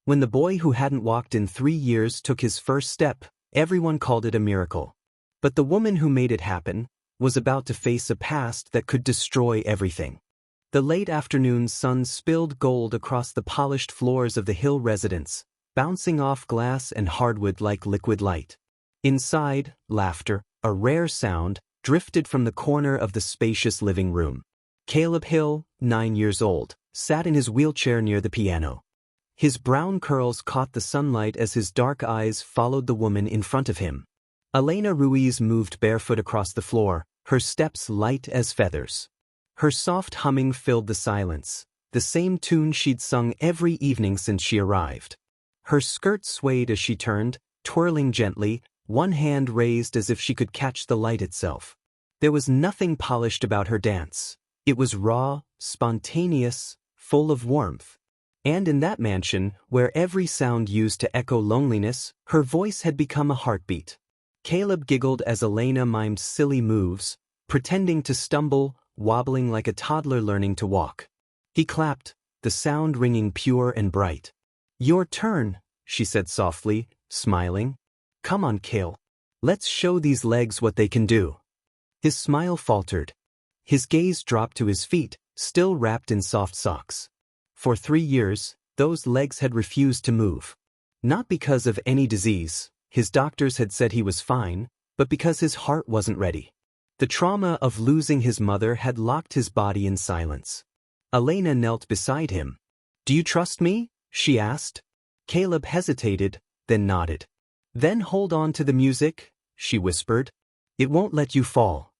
When the boy who hadn't walked in 3 years took his first step, everyone called it a miracle. But the woman who made it happen was about to face a past that could destroy everything. The late afternoon sun spilled gold across the polished floors of the Hill residence, bouncing off glass and hardwood like liquid light. Inside, laughter, a rare sound, drifted from the corner of the spacious living room. Caleb Hill, 9 years old, sat in his wheelchair near the piano. His brown curls caught the sunlight as his dark eyes followed the woman in front of him. Elena Ruiz moved barefoot across the floor, her steps light as feathers. Her soft humming filled the silence, the same tune she'd sung every evening since she arrived. Her skirt swayed as she turned, twirling gently, one hand raised as if she could catch the light itself. There was nothing polished about her dance. It was raw, spontaneous, full of warmth. And in that mansion, where every sound used to echo loneliness, her voice had become a heartbeat. Caleb giggled as Elena mimed silly moves, pretending to stumble, wobbling like a toddler learning to walk. He clapped, the sound ringing pure and bright. "Your turn," she said softly, smiling. "Come on, Cale. Let's show these legs what they can do." His smile faltered. His gaze dropped to his feet, still wrapped in soft socks. For 3 years, those legs had refused to move. Not because of any disease, his doctors had said he was fine, but because his heart wasn't ready. The trauma of losing his mother had locked his body in silence. Elena knelt beside him. "Do you trust me?" she asked. Caleb hesitated, then nodded. "Then hold on to the music," she whispered. "It won't let you fall."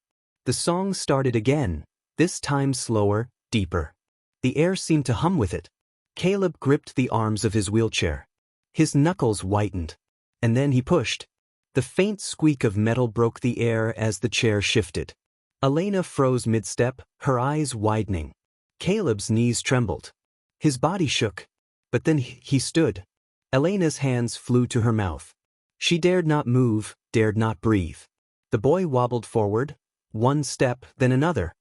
The song started again, this time slower, deeper. The air seemed to hum with it. Caleb gripped the arms of his wheelchair. His knuckles whitened. And then he pushed. The faint squeak of metal broke the air as the chair shifted. Elena froze mid-step, her eyes widening. Caleb's knees trembled. His body shook. But then he stood. Elena's hands flew to her mouth. She dared not move, dared not breathe. The boy wobbled forward, one step, then another.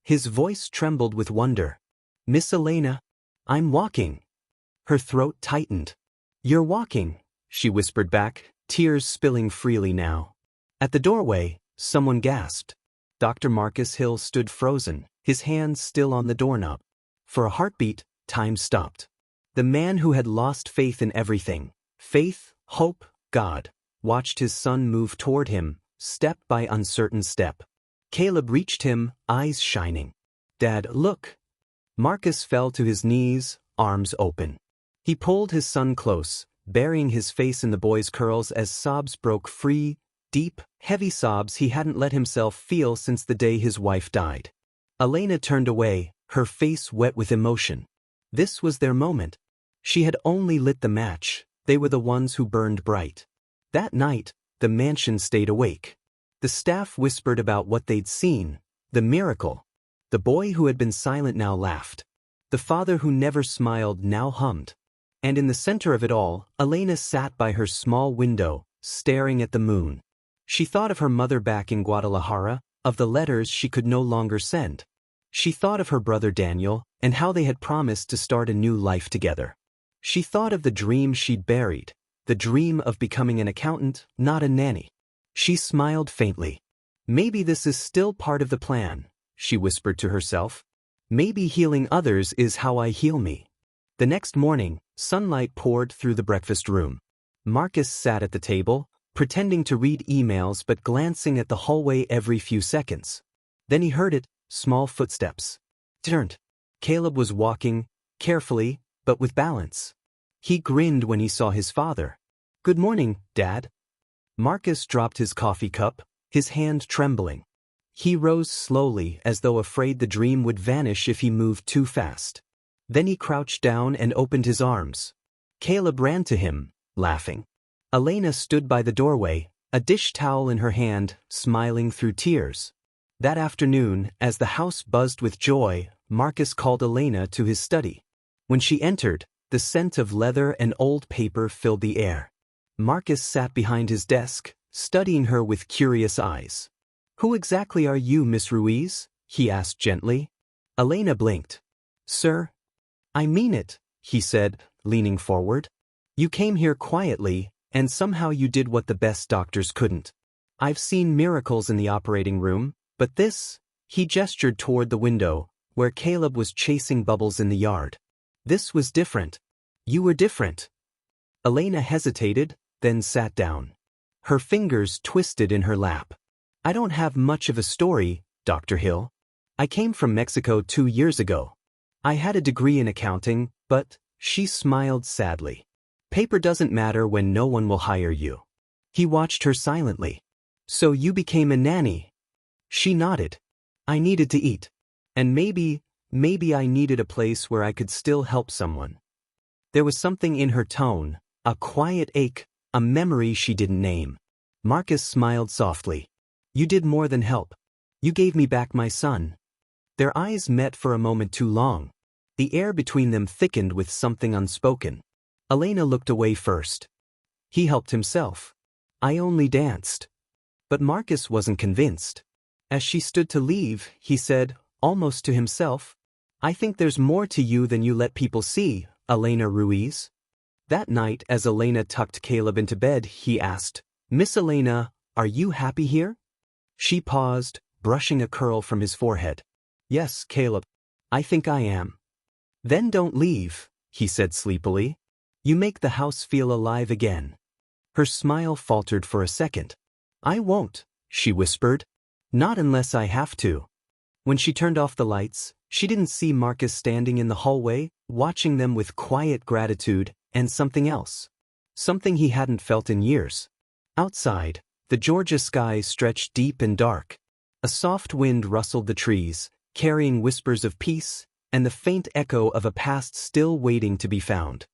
His voice trembled with wonder. "Miss Elena, I'm walking." Her throat tightened. "You're walking," she whispered back, tears spilling freely now. At the doorway, someone gasped. Dr. Marcus Hill stood frozen, his hands still on the doorknob. For a heartbeat, time stopped. The man who had lost faith in everything, faith, hope, God, watched his son move toward him, step by uncertain step. Caleb reached him, eyes shining. "Dad, look." Marcus fell to his knees, arms open. He pulled his son close, burying his face in the boy's curls as sobs broke free, deep, heavy sobs he hadn't let himself feel since the day his wife died. Elena turned away, her face wet with emotion. This was their moment. She had only lit the match, they were the ones who burned bright. That night, the mansion stayed awake. The staff whispered about what they'd seen, the miracle. The boy who had been silent now laughed. The father who never smiled now hummed. And in the center of it all, Elena sat by her small window, staring at the moon. She thought of her mother back in Guadalajara, of the letters she could no longer send. She thought of her brother Daniel, and how they had promised to start a new life together. She thought of the dream she'd buried, the dream of becoming an accountant, not a nanny. She smiled faintly. "Maybe this is still part of the plan," she whispered to herself. "Maybe healing others is how I heal me." The next morning, sunlight poured through the breakfast room. Marcus sat at the table, pretending to read emails but glancing at the hallway every few seconds. Then he heard it, small footsteps. Turned. Caleb was walking, carefully, but with balance. He grinned when he saw his father. "Good morning, Dad." Marcus dropped his coffee cup, his hand trembling. He rose slowly as though afraid the dream would vanish if he moved too fast. Then he crouched down and opened his arms. Caleb ran to him, laughing. Elena stood by the doorway, a dish towel in her hand, smiling through tears. That afternoon, as the house buzzed with joy, Marcus called Elena to his study. When she entered, the scent of leather and old paper filled the air. Marcus sat behind his desk, studying her with curious eyes. "Who exactly are you, Miss Ruiz?" he asked gently. Elena blinked. "Sir?" "I mean it," he said, leaning forward. You came here quietly, and somehow you did what the best doctors couldn't. I've seen miracles in the operating room, but this, he gestured toward the window, where Caleb was chasing bubbles in the yard. This was different. You were different. Elena hesitated, then sat down. Her fingers twisted in her lap. I don't have much of a story, Dr. Hill. I came from Mexico 2 years ago. I had a degree in accounting, but, she smiled sadly. Paper doesn't matter when no one will hire you. He watched her silently. So you became a nanny. She nodded. I needed to eat. And maybe I needed a place where I could still help someone. There was something in her tone, a quiet ache, a memory she didn't name. Marcus smiled softly. You did more than help. You gave me back my son. Their eyes met for a moment too long. The air between them thickened with something unspoken. Elena looked away first. He helped himself. I only danced. But Marcus wasn't convinced. As she stood to leave, he said, almost to himself, I think there's more to you than you let people see, Elena Ruiz. That night, as Elena tucked Caleb into bed, he asked, Miss Elena, are you happy here? She paused, brushing a curl from his forehead. Yes, Caleb. I think I am. Then don't leave, he said sleepily. You make the house feel alive again. Her smile faltered for a second. I won't, she whispered. Not unless I have to. When she turned off the lights, she didn't see Marcus standing in the hallway, watching them with quiet gratitude, and something else. Something he hadn't felt in years. Outside, the Georgia sky stretched deep and dark. A soft wind rustled the trees, carrying whispers of peace, and the faint echo of a past still waiting to be found.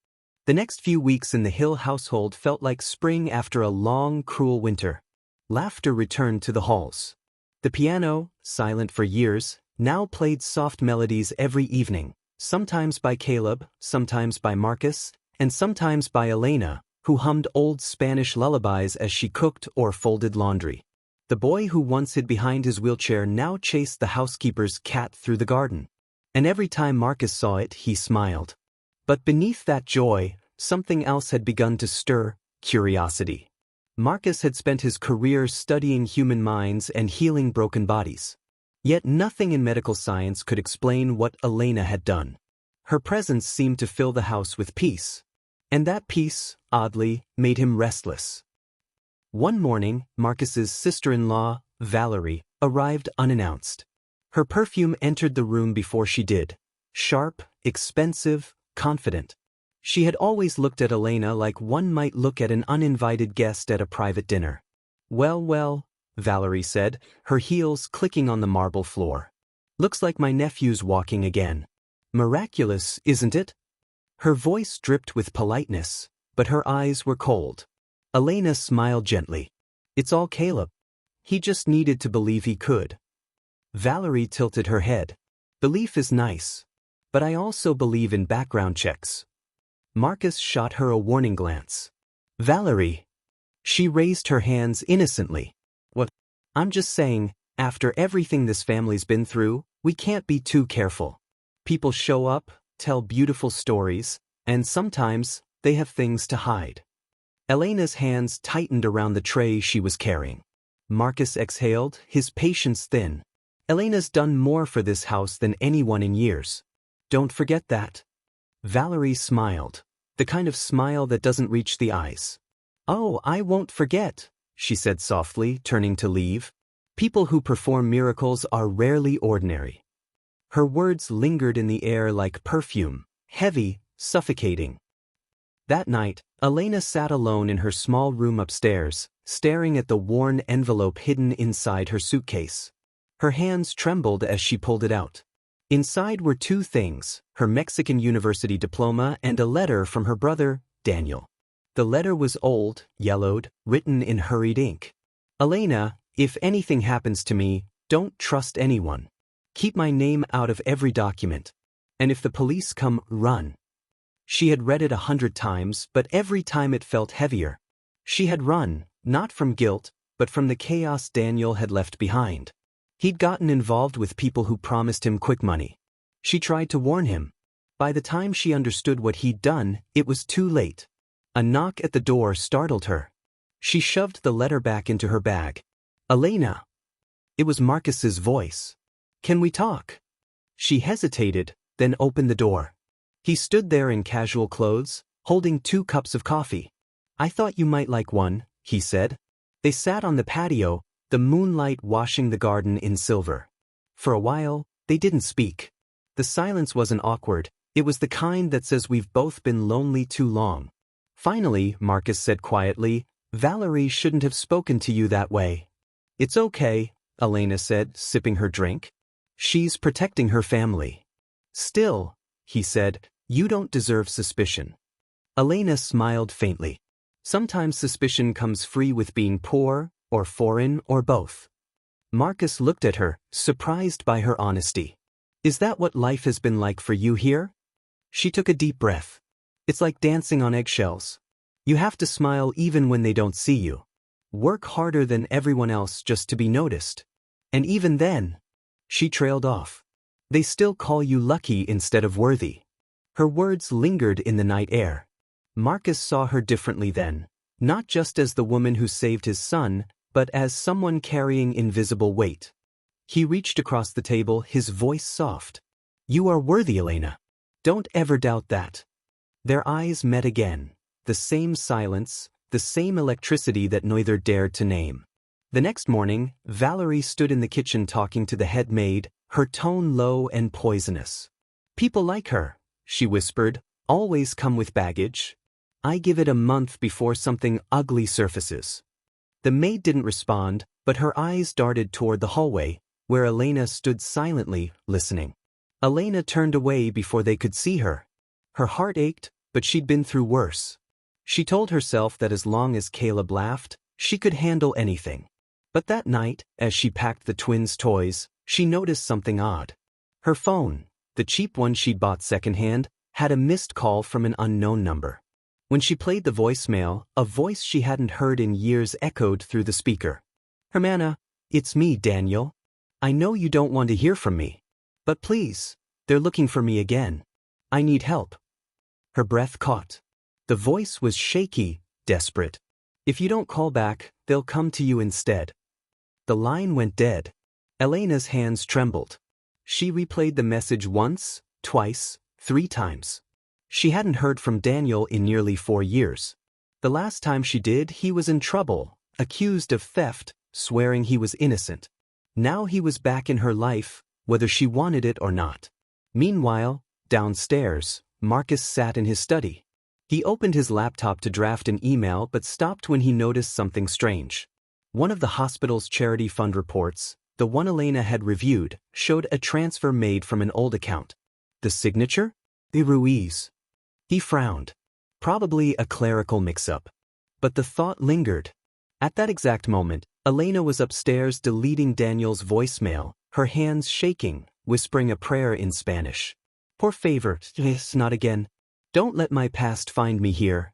The next few weeks in the Hill household felt like spring after a long, cruel winter. Laughter returned to the halls. The piano, silent for years, now played soft melodies every evening, sometimes by Caleb, sometimes by Marcus, and sometimes by Elena, who hummed old Spanish lullabies as she cooked or folded laundry. The boy who once hid behind his wheelchair now chased the housekeeper's cat through the garden. And every time Marcus saw it, he smiled. But beneath that joy, something else had begun to stir, curiosity. Marcus had spent his career studying human minds and healing broken bodies. Yet nothing in medical science could explain what Elena had done. Her presence seemed to fill the house with peace. And that peace, oddly, made him restless. One morning, Marcus's sister-in-law, Valerie, arrived unannounced. Her perfume entered the room before she did. Sharp, expensive, confident. She had always looked at Elena like one might look at an uninvited guest at a private dinner. Well, Valerie said, her heels clicking on the marble floor. Looks like my nephew's walking again. Miraculous, isn't it? Her voice dripped with politeness, but her eyes were cold. Elena smiled gently. It's all Caleb. He just needed to believe he could. Valerie tilted her head. Belief is nice. But I also believe in background checks. Marcus shot her a warning glance. Valerie. She raised her hands innocently. What? I'm just saying, after everything this family's been through, we can't be too careful. People show up, tell beautiful stories, and sometimes, they have things to hide. Elena's hands tightened around the tray she was carrying. Marcus exhaled, his patience thin. Elena's done more for this house than anyone in years. Don't forget that. Valerie smiled. The kind of smile that doesn't reach the eyes. Oh, I won't forget, she said softly, turning to leave. People who perform miracles are rarely ordinary. Her words lingered in the air like perfume, heavy, suffocating. That night, Elena sat alone in her small room upstairs, staring at the worn envelope hidden inside her suitcase. Her hands trembled as she pulled it out. Inside were two things, her Mexican university diploma and a letter from her brother, Daniel. The letter was old, yellowed, written in hurried ink. Elena, if anything happens to me, don't trust anyone. Keep my name out of every document. And if the police come, run. She had read it 100 times, but every time it felt heavier. She had run, not from guilt, but from the chaos Daniel had left behind. He'd gotten involved with people who promised him quick money. She tried to warn him. By the time she understood what he'd done, it was too late. A knock at the door startled her. She shoved the letter back into her bag. "Elena." It was Marcus's voice. "Can we talk?" She hesitated, then opened the door. He stood there in casual clothes, holding 2 cups of coffee. "I thought you might like one," he said. They sat on the patio, the moonlight washing the garden in silver. For a while, they didn't speak. The silence wasn't awkward, it was the kind that says we've both been lonely too long. Finally, Marcus said quietly, "Valerie shouldn't have spoken to you that way." "It's okay," Elena said, sipping her drink. "She's protecting her family." "Still," he said, "you don't deserve suspicion." Elena smiled faintly. Sometimes suspicion comes free with being poor, or foreign, or both. Marcus looked at her, surprised by her honesty. "Is that what life has been like for you here?" She took a deep breath. "It's like dancing on eggshells. You have to smile even when they don't see you. Work harder than everyone else just to be noticed. And even then," she trailed off, "they still call you lucky instead of worthy." Her words lingered in the night air. Marcus saw her differently then, not just as the woman who saved his son, but as someone carrying invisible weight. He reached across the table, his voice soft. "You are worthy, Elena. Don't ever doubt that." Their eyes met again, the same silence, the same electricity that neither dared to name. The next morning, Valerie stood in the kitchen talking to the head maid, her tone low and poisonous. "People like her," she whispered, "always come with baggage. I give it a month before something ugly surfaces." The maid didn't respond, but her eyes darted toward the hallway, where Elena stood silently, listening. Elena turned away before they could see her. Her heart ached, but she'd been through worse. She told herself that as long as Caleb laughed, she could handle anything. But that night, as she packed the twins' toys, she noticed something odd. Her phone, the cheap one she'd bought secondhand, had a missed call from an unknown number. When she played the voicemail, a voice she hadn't heard in years echoed through the speaker. "Hermana, it's me, Daniel. I know you don't want to hear from me. But please, they're looking for me again. I need help." Her breath caught. The voice was shaky, desperate. "If you don't call back, they'll come to you instead." The line went dead. Elena's hands trembled. She replayed the message once, twice, 3 times. She hadn't heard from Daniel in nearly 4 years. The last time she did, he was in trouble, accused of theft, swearing he was innocent. Now he was back in her life, whether she wanted it or not. Meanwhile, downstairs, Marcus sat in his study. He opened his laptop to draft an email but stopped when he noticed something strange. One of the hospital's charity fund reports, the one Elena had reviewed, showed a transfer made from an old account. The signature? De Ruiz. He frowned. Probably a clerical mix-up. But the thought lingered. At that exact moment, Elena was upstairs deleting Daniel's voicemail, her hands shaking, whispering a prayer in Spanish. "Por favor, not again. Don't let my past find me here."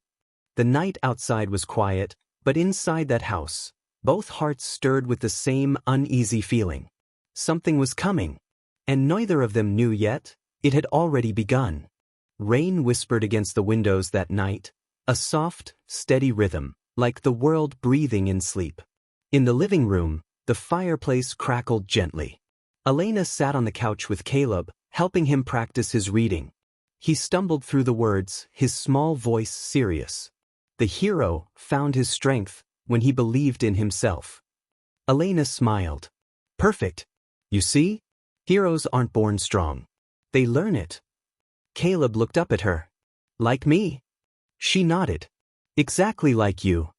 The night outside was quiet, but inside that house, both hearts stirred with the same uneasy feeling. Something was coming. And neither of them knew yet, it had already begun. Rain whispered against the windows that night, a soft, steady rhythm, like the world breathing in sleep. In the living room, the fireplace crackled gently. Elena sat on the couch with Caleb, helping him practice his reading. He stumbled through the words, his small voice serious. The hero found his strength when he believed in himself. Elena smiled. "Perfect. You see? Heroes aren't born strong. They learn it." Caleb looked up at her. "Like me?" She nodded. "Exactly like you."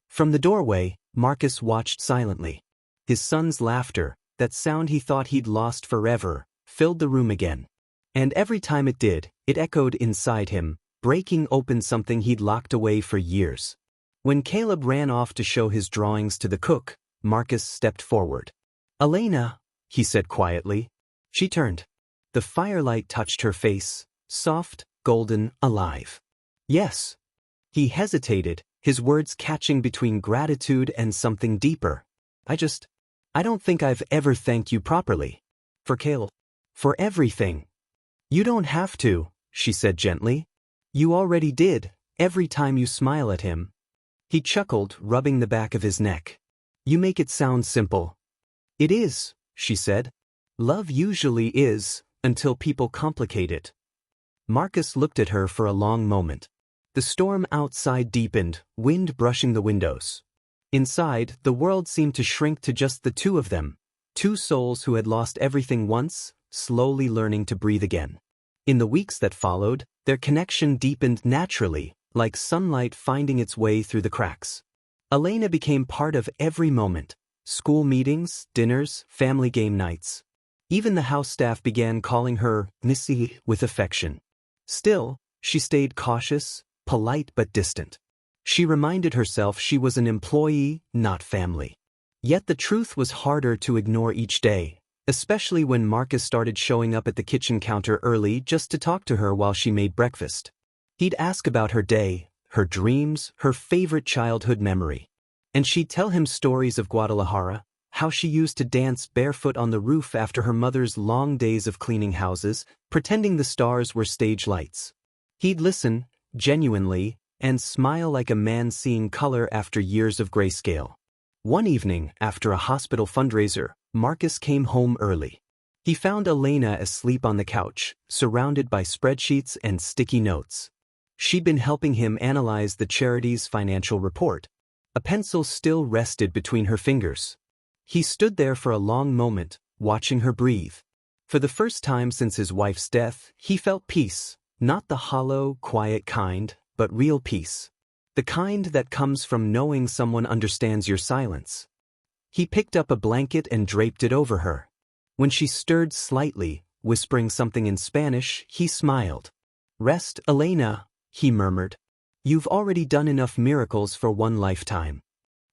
From the doorway, Marcus watched silently. His son's laughter, that sound he thought he'd lost forever, filled the room again. And every time it did, it echoed inside him, breaking open something he'd locked away for years. When Caleb ran off to show his drawings to the cook, Marcus stepped forward. "Elena," he said quietly. She turned. The firelight touched her face, soft, golden, alive. "Yes." He hesitated, his words catching between gratitude and something deeper. I don't think I've ever thanked you properly." "For Caleb." "For everything." "You don't have to," she said gently. "You already did, every time you smile at him." He chuckled, rubbing the back of his neck. "You make it sound simple." "It is," she said. "Love usually is, until people complicate it." Marcus looked at her for a long moment. The storm outside deepened, wind brushing the windows. Inside, the world seemed to shrink to just the two of them, two souls who had lost everything once, slowly learning to breathe again. In the weeks that followed, their connection deepened naturally, like sunlight finding its way through the cracks. Elena became part of every moment: school meetings, dinners, family game nights. Even the house staff began calling her Missy with affection. Still, she stayed cautious, polite but distant. She reminded herself she was an employee, not family. Yet the truth was harder to ignore each day, especially when Marcus started showing up at the kitchen counter early just to talk to her while she made breakfast. He'd ask about her day, her dreams, her favorite childhood memory. And she'd tell him stories of Guadalajara, how she used to dance barefoot on the roof after her mother's long days of cleaning houses, pretending the stars were stage lights. He'd listen, genuinely, and smile like a man seeing color after years of grayscale. One evening, after a hospital fundraiser, Marcus came home early. He found Elena asleep on the couch, surrounded by spreadsheets and sticky notes. She'd been helping him analyze the charity's financial report. A pencil still rested between her fingers. He stood there for a long moment, watching her breathe. For the first time since his wife's death, he felt peace, not the hollow, quiet kind, but real peace. The kind that comes from knowing someone understands your silence. He picked up a blanket and draped it over her. When she stirred slightly, whispering something in Spanish, he smiled. "Rest, Elena," he murmured. "You've already done enough miracles for one lifetime."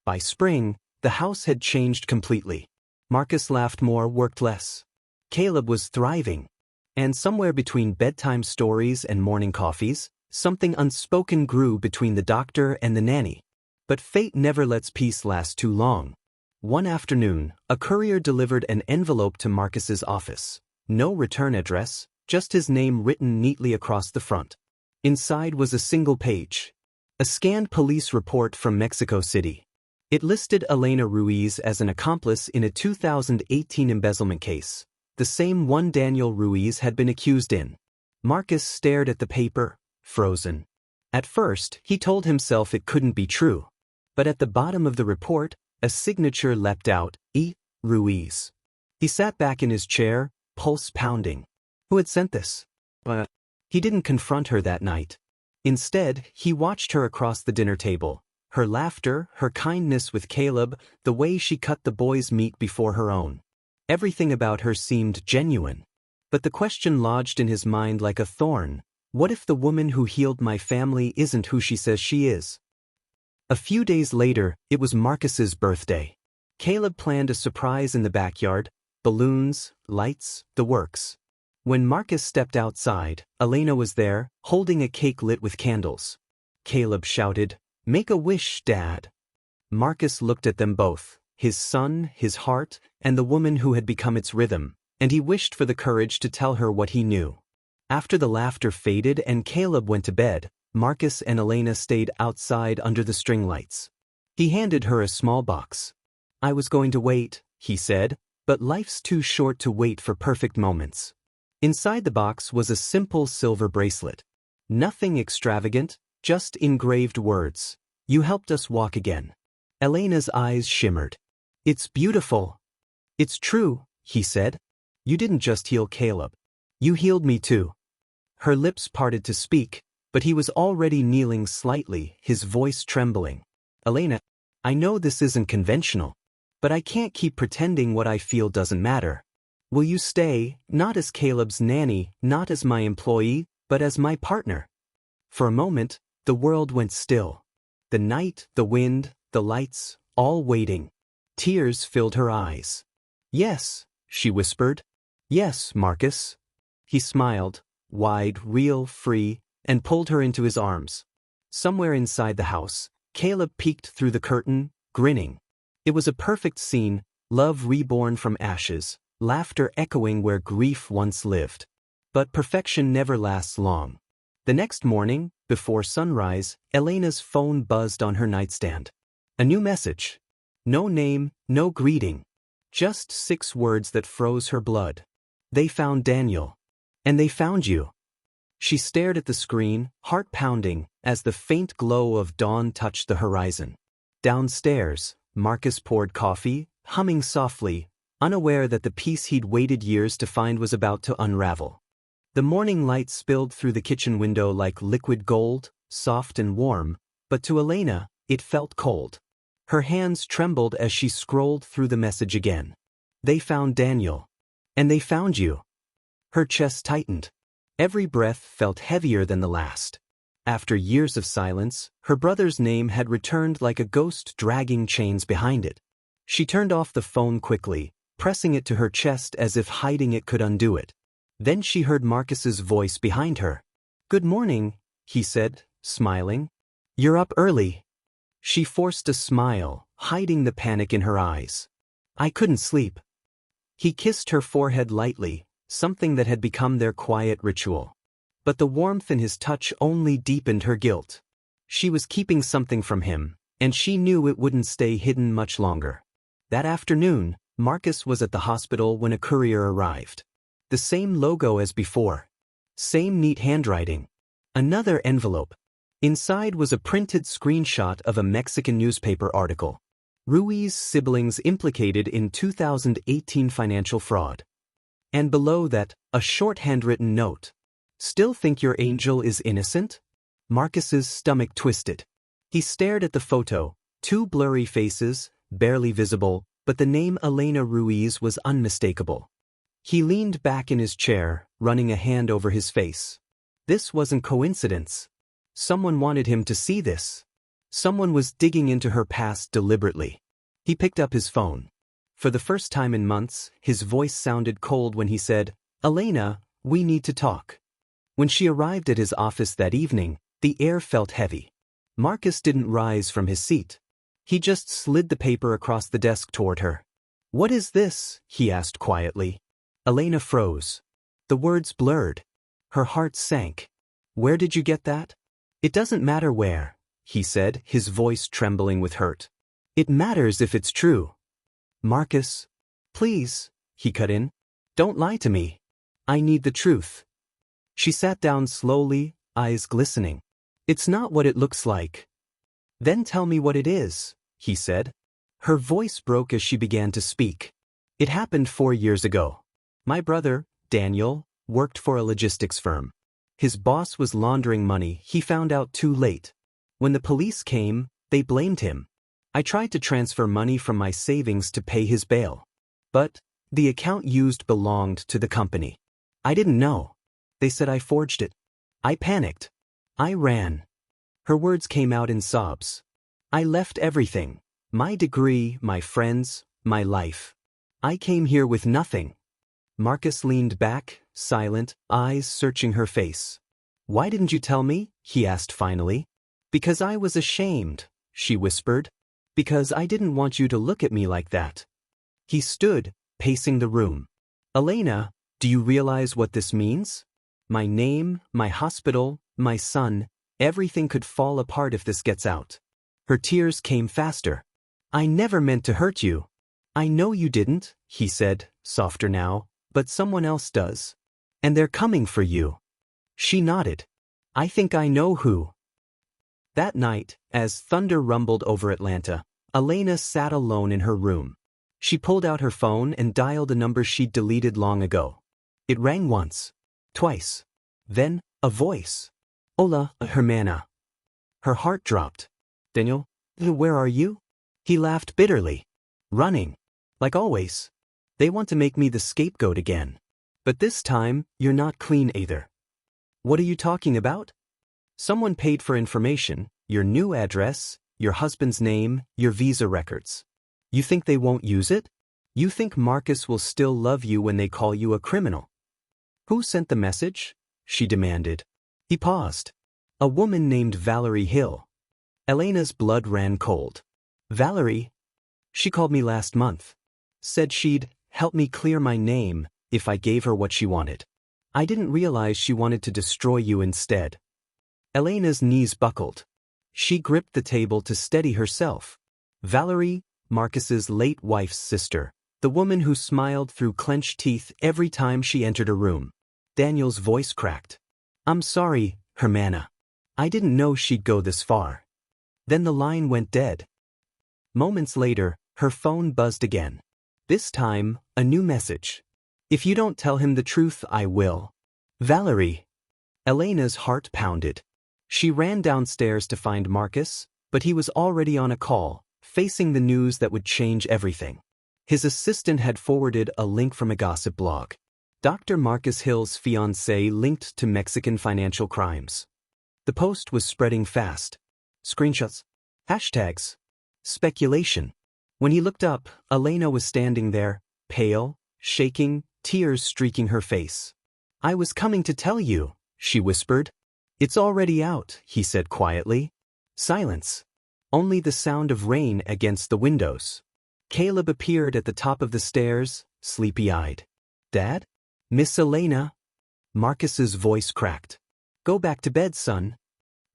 By spring, the house had changed completely. Marcus laughed more, worked less. Caleb was thriving. And somewhere between bedtime stories and morning coffees, something unspoken grew between the doctor and the nanny. But fate never lets peace last too long. One afternoon, a courier delivered an envelope to Marcus's office. No return address, just his name written neatly across the front. Inside was a single page. A scanned police report from Mexico City. It listed Elena Ruiz as an accomplice in a 2018 embezzlement case, the same one Daniel Ruiz had been accused in. Marcus stared at the paper, frozen. At first, he told himself it couldn't be true. But at the bottom of the report, a signature leapt out, E. Ruiz. He sat back in his chair, pulse pounding. Who had sent this? But he didn't confront her that night. Instead, he watched her across the dinner table. Her laughter, her kindness with Caleb, the way she cut the boys' meat before her own. Everything about her seemed genuine. But the question lodged in his mind like a thorn. What if the woman who healed my family isn't who she says she is? A few days later, it was Marcus's birthday. Caleb planned a surprise in the backyard, balloons, lights, the works. When Marcus stepped outside, Elena was there, holding a cake lit with candles. Caleb shouted, "Make a wish, Dad." Marcus looked at them both, his son, his heart, and the woman who had become its rhythm, and he wished for the courage to tell her what he knew. After the laughter faded and Caleb went to bed, Marcus and Elena stayed outside under the string lights. He handed her a small box. "I was going to wait," he said, "but life's too short to wait for perfect moments." Inside the box was a simple silver bracelet. Nothing extravagant, just engraved words. "You helped us walk again." Elena's eyes shimmered. "It's beautiful." "It's true," he said. "You didn't just heal Caleb. You healed me too." Her lips parted to speak, but he was already kneeling slightly, his voice trembling. "Elena, I know this isn't conventional, but I can't keep pretending what I feel doesn't matter. Will you stay, not as Caleb's nanny, not as my employee, but as my partner?" For a moment, the world went still. The night, the wind, the lights, all waiting. Tears filled her eyes. "Yes," she whispered. "Yes, Marcus." He smiled, wide, real, free, and pulled her into his arms. Somewhere inside the house, Caleb peeked through the curtain, grinning. It was a perfect scene, love reborn from ashes, laughter echoing where grief once lived. But perfection never lasts long. The next morning, before sunrise, Elena's phone buzzed on her nightstand. A new message. No name, no greeting. Just 6 words that froze her blood. They found Daniel. And they found you. She stared at the screen, heart pounding, as the faint glow of dawn touched the horizon. Downstairs, Marcus poured coffee, humming softly, unaware that the piece he'd waited years to find was about to unravel. The morning light spilled through the kitchen window like liquid gold, soft and warm, but to Elena, it felt cold. Her hands trembled as she scrolled through the message again. They found Daniel. And they found you. Her chest tightened. Every breath felt heavier than the last. After years of silence, her brother's name had returned like a ghost dragging chains behind it. She turned off the phone quickly, pressing it to her chest as if hiding it could undo it. Then she heard Marcus's voice behind her. "Good morning," he said, smiling. "You're up early." She forced a smile, hiding the panic in her eyes. "I couldn't sleep." He kissed her forehead lightly, something that had become their quiet ritual. But the warmth in his touch only deepened her guilt. She was keeping something from him, and she knew it wouldn't stay hidden much longer. That afternoon, Marcus was at the hospital when a courier arrived. The same logo as before. Same neat handwriting. Another envelope. Inside was a printed screenshot of a Mexican newspaper article. Ruiz siblings implicated in 2018 financial fraud. And below that, a short handwritten note. "Still think your angel is innocent?" Marcus's stomach twisted. He stared at the photo, 2 blurry faces, barely visible, but the name Elena Ruiz was unmistakable. He leaned back in his chair, running a hand over his face. This wasn't coincidence. Someone wanted him to see this. Someone was digging into her past deliberately. He picked up his phone. For the first time in months, his voice sounded cold when he said, "Elena, we need to talk." When she arrived at his office that evening, the air felt heavy. Marcus didn't rise from his seat. He just slid the paper across the desk toward her. "What is this?" he asked quietly. Elena froze. The words blurred. Her heart sank. "Where did you get that?" "It doesn't matter where," he said, his voice trembling with hurt. "It matters if it's true." "Marcus, please," he cut in. "Don't lie to me. I need the truth." She sat down slowly, eyes glistening. "It's not what it looks like." "Then tell me what it is," he said. Her voice broke as she began to speak. "It happened 4 years ago. My brother, Daniel, worked for a logistics firm. His boss was laundering money. He found out too late. When the police came, they blamed him. I tried to transfer money from my savings to pay his bail. But the account used belonged to the company. I didn't know. They said I forged it. I panicked. I ran." Her words came out in sobs. "I left everything. My degree, my friends, my life. I came here with nothing." Marcus leaned back, silent, eyes searching her face. "Why didn't you tell me?" he asked finally. "Because I was ashamed," she whispered. "Because I didn't want you to look at me like that." He stood, pacing the room. "Elena, do you realize what this means? My name, my hospital, my son, everything could fall apart if this gets out." Her tears came faster. "I never meant to hurt you." "I know you didn't," he said, softer now, "but someone else does. And they're coming for you." She nodded. "I think I know who." That night, as thunder rumbled over Atlanta, Elena sat alone in her room. She pulled out her phone and dialed a number she'd deleted long ago. It rang once. Twice. Then, a voice. "Hola, hermana." Her heart dropped. "Daniel, where are you?" He laughed bitterly. "Running. Like always. They want to make me the scapegoat again. But this time, you're not clean either." "What are you talking about?" "Someone paid for information, your new address, your husband's name, your visa records. You think they won't use it? You think Marcus will still love you when they call you a criminal?" "Who sent the message?" she demanded. He paused. "A woman named Valerie Hill." Elena's blood ran cold. "Valerie? She called me last month. Said she'd help me clear my name if I gave her what she wanted. I didn't realize she wanted to destroy you instead." Elena's knees buckled. She gripped the table to steady herself. Valerie, Marcus's late wife's sister, the woman who smiled through clenched teeth every time she entered a room. Daniel's voice cracked. "I'm sorry, Hermana. I didn't know she'd go this far." Then the line went dead. Moments later, her phone buzzed again. This time, a new message. "If you don't tell him the truth, I will. Valerie." Elena's heart pounded. She ran downstairs to find Marcus, but he was already on a call, facing the news that would change everything. His assistant had forwarded a link from a gossip blog. Dr. Marcus Hill's fiancée linked to Mexican financial crimes. The post was spreading fast. Screenshots. Hashtags. Speculation. When he looked up, Elena was standing there, pale, shaking, tears streaking her face. "I was coming to tell you," she whispered. "It's already out," he said quietly. Silence. Only the sound of rain against the windows. Caleb appeared at the top of the stairs, sleepy-eyed. "Dad? Miss Elena?" Marcus's voice cracked. "Go back to bed, son."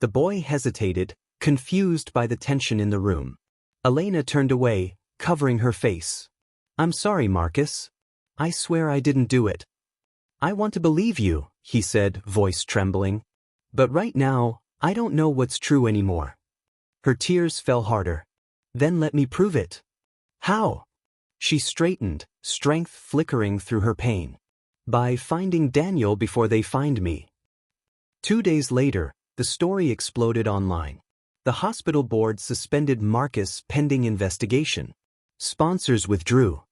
The boy hesitated, confused by the tension in the room. Elena turned away, covering her face. "I'm sorry, Marcus. I swear I didn't do it." "I want to believe you," he said, voice trembling. "But right now, I don't know what's true anymore." Her tears fell harder. "Then let me prove it." "How?" She straightened, strength flickering through her pain. "By finding Daniel before they find me." 2 days later, the story exploded online. The hospital board suspended Marcus pending investigation. Sponsors withdrew.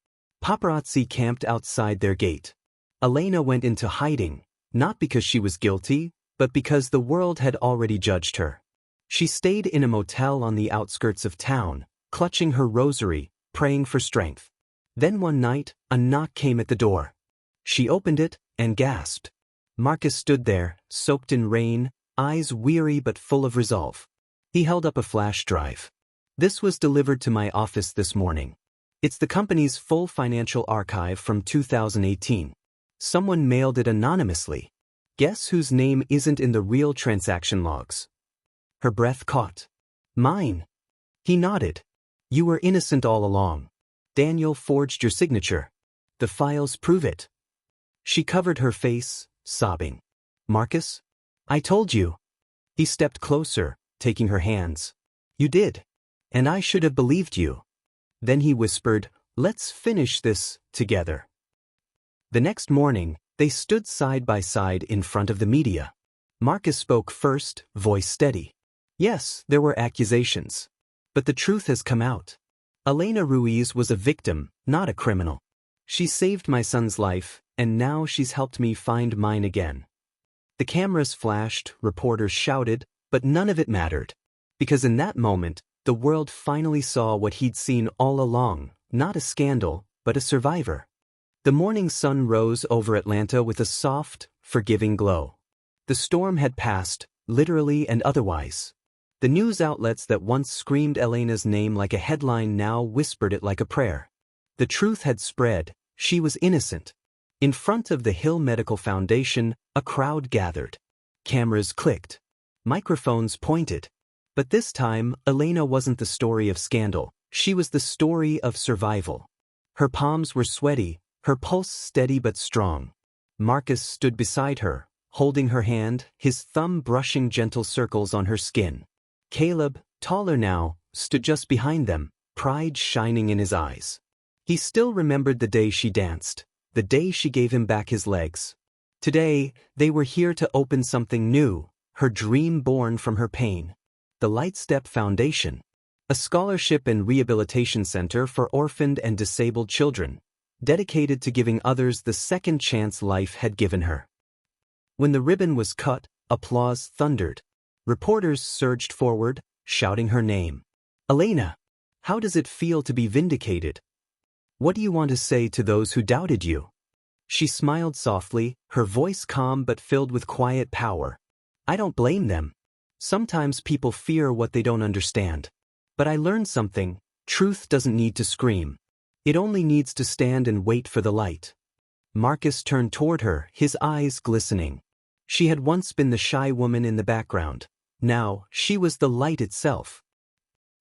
Paparazzi camped outside their gate. Elena went into hiding, not because she was guilty, but because the world had already judged her. She stayed in a motel on the outskirts of town, clutching her rosary, praying for strength. Then one night, a knock came at the door. She opened it and gasped. Marcus stood there, soaked in rain, eyes weary but full of resolve. He held up a flash drive. "This was delivered to my office this morning. It's the company's full financial archive from 2018. Someone mailed it anonymously. Guess whose name isn't in the real transaction logs?" Her breath caught. "Mine." He nodded. "You were innocent all along. Daniel forged your signature. The files prove it." She covered her face, sobbing. "Marcus? I told you." He stepped closer, taking her hands. "You did. And I should have believed you." Then he whispered, "Let's finish this together." The next morning, they stood side by side in front of the media. Marcus spoke first, voice steady. "Yes, there were accusations. But the truth has come out. Elena Ruiz was a victim, not a criminal. She saved my son's life, and now she's helped me find mine again." The cameras flashed, reporters shouted, but none of it mattered. Because in that moment, the world finally saw what he'd seen all along, not a scandal, but a survivor. The morning sun rose over Atlanta with a soft, forgiving glow. The storm had passed, literally and otherwise. The news outlets that once screamed Elena's name like a headline now whispered it like a prayer. The truth had spread. She was innocent. In front of the Hill Medical Foundation, a crowd gathered. Cameras clicked. Microphones pointed. But this time, Elena wasn't the story of scandal. She was the story of survival. Her palms were sweaty, her pulse steady but strong. Marcus stood beside her, holding her hand, his thumb brushing gentle circles on her skin. Caleb, taller now, stood just behind them, pride shining in his eyes. He still remembered the day she danced, the day she gave him back his legs. Today, they were here to open something new, her dream born from her pain. The Lightstep Foundation, a scholarship and rehabilitation center for orphaned and disabled children, dedicated to giving others the second chance life had given her. When the ribbon was cut, applause thundered. Reporters surged forward, shouting her name. "Elena, how does it feel to be vindicated? What do you want to say to those who doubted you?" She smiled softly, her voice calm but filled with quiet power. "I don't blame them. Sometimes people fear what they don't understand. But I learned something. Truth doesn't need to scream. It only needs to stand and wait for the light." Marcus turned toward her, his eyes glistening. She had once been the shy woman in the background, Now, she was the light itself.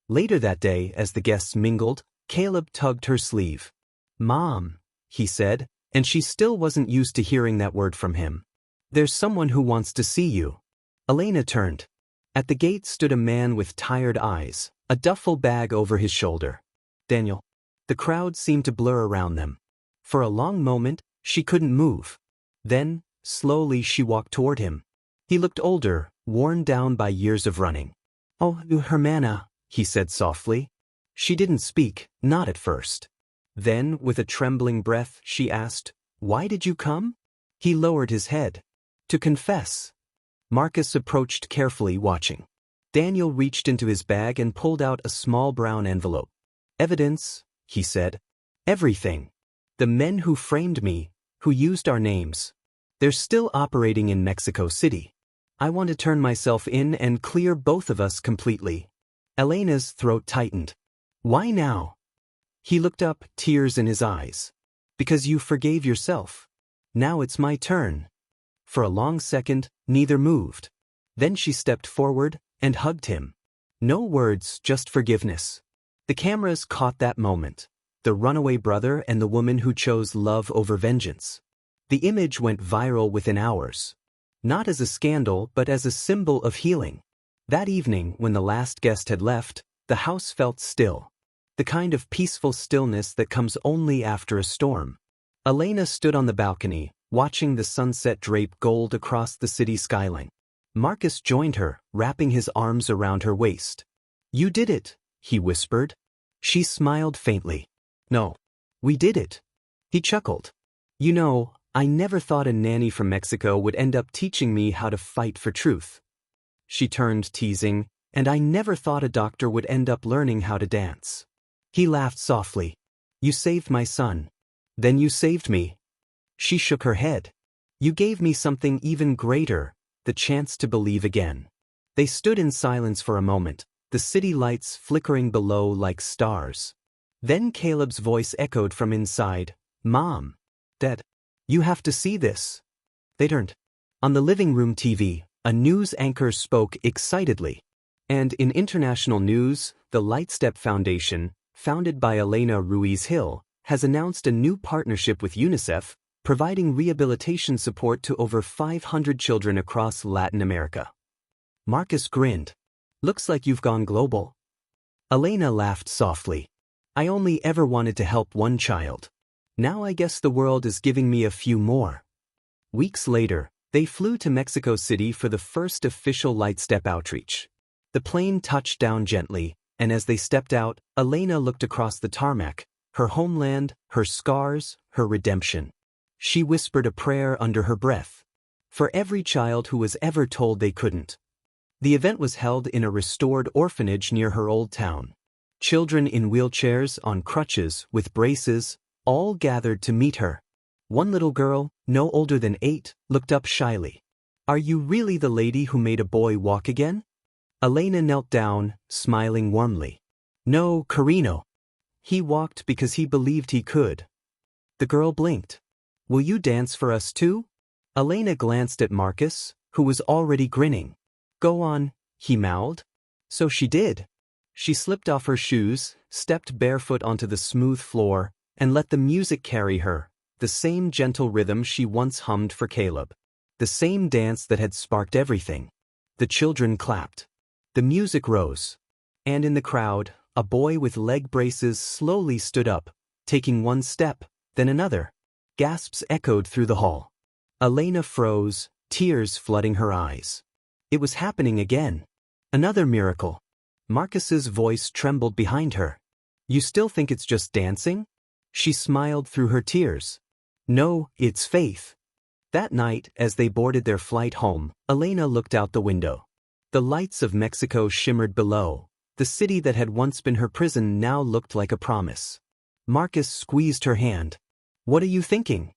Later that day, as the guests mingled, Caleb tugged her sleeve. "Mom," he said, and she still wasn't used to hearing that word from him. "There's someone who wants to see you." Elena turned. At the gate stood a man with tired eyes, a duffel bag over his shoulder. "Daniel." The crowd seemed to blur around them. For a long moment, she couldn't move. Then, slowly she walked toward him. He looked older, worn down by years of running. "Oh, Hermana," he said softly. She didn't speak, not at first. Then, with a trembling breath, she asked, "Why did you come?" He lowered his head. "To confess." Marcus approached carefully, watching. Daniel reached into his bag and pulled out a small brown envelope. "Evidence," he said. "Everything. The men who framed me, who used our names. They're still operating in Mexico City. I want to turn myself in and clear both of us completely." Elena's throat tightened. "Why now?" He looked up, tears in his eyes. "Because you forgave yourself. Now it's my turn." For a long second, neither moved. Then she stepped forward and hugged him. No words, just forgiveness. The cameras caught that moment. The runaway brother and the woman who chose love over vengeance. The image went viral within hours. Not as a scandal, but as a symbol of healing. That evening, when the last guest had left, the house felt still. The kind of peaceful stillness that comes only after a storm. Elena stood on the balcony, watching the sunset drape gold across the city skyline. Marcus joined her, wrapping his arms around her waist. "You did it," he whispered. She smiled faintly. "No. We did it." He chuckled. "You know, I never thought a nanny from Mexico would end up teaching me how to fight for truth." She turned, teasing, "And I never thought a doctor would end up learning how to dance." He laughed softly. "You saved my son. Then you saved me." She shook her head. "You gave me something even greater, the chance to believe again." They stood in silence for a moment, the city lights flickering below like stars. Then Caleb's voice echoed from inside, "Mom. Dad. You have to see this." They turned. On the living room TV, a news anchor spoke excitedly. And in international news, the Lightstep Foundation, founded by Elena Ruiz Hill, has announced a new partnership with UNICEF, providing rehabilitation support to over 500 children across Latin America. Marcus grinned. "Looks like you've gone global." Elena laughed softly. "I only ever wanted to help one child. Now I guess the world is giving me a few more." Weeks later, they flew to Mexico City for the first official Lightstep outreach. The plane touched down gently, and as they stepped out, Elena looked across the tarmac, her homeland, her scars, her redemption. She whispered a prayer under her breath. For every child who was ever told they couldn't. The event was held in a restored orphanage near her old town. Children in wheelchairs, on crutches, with braces, all gathered to meet her. One little girl, no older than 8, looked up shyly. "Are you really the lady who made a boy walk again?" Elena knelt down, smiling warmly. "No, Carino. He walked because he believed he could." The girl blinked. "Will you dance for us too?" Elena glanced at Marcus, who was already grinning. "Go on," he mouthed. So she did. She slipped off her shoes, stepped barefoot onto the smooth floor, and let the music carry her, the same gentle rhythm she once hummed for Caleb. The same dance that had sparked everything. The children clapped. The music rose. And in the crowd, a boy with leg braces slowly stood up, taking one step, then another. Gasps echoed through the hall. Elena froze, tears flooding her eyes. It was happening again. Another miracle. Marcus's voice trembled behind her. "You still think it's just dancing?" She smiled through her tears. "No, it's faith." That night, as they boarded their flight home, Elena looked out the window. The lights of Mexico shimmered below. The city that had once been her prison now looked like a promise. Marcus squeezed her hand. "What are you thinking?"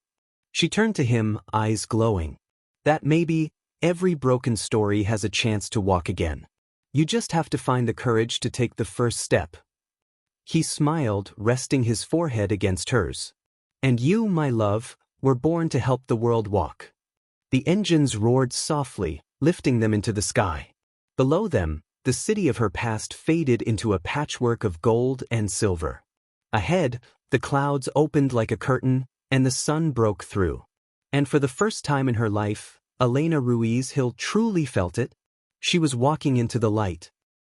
She turned to him, eyes glowing. "That maybe every broken story has a chance to walk again. You just have to find the courage to take the first step." He smiled, resting his forehead against hers. "And you, my love, were born to help the world walk." The engines roared softly, lifting them into the sky. Below them, the city of her past faded into a patchwork of gold and silver. Ahead, the clouds opened like a curtain, and the sun broke through. And for the first time in her life, Elena Ruiz Hill truly felt it. She was walking into the light,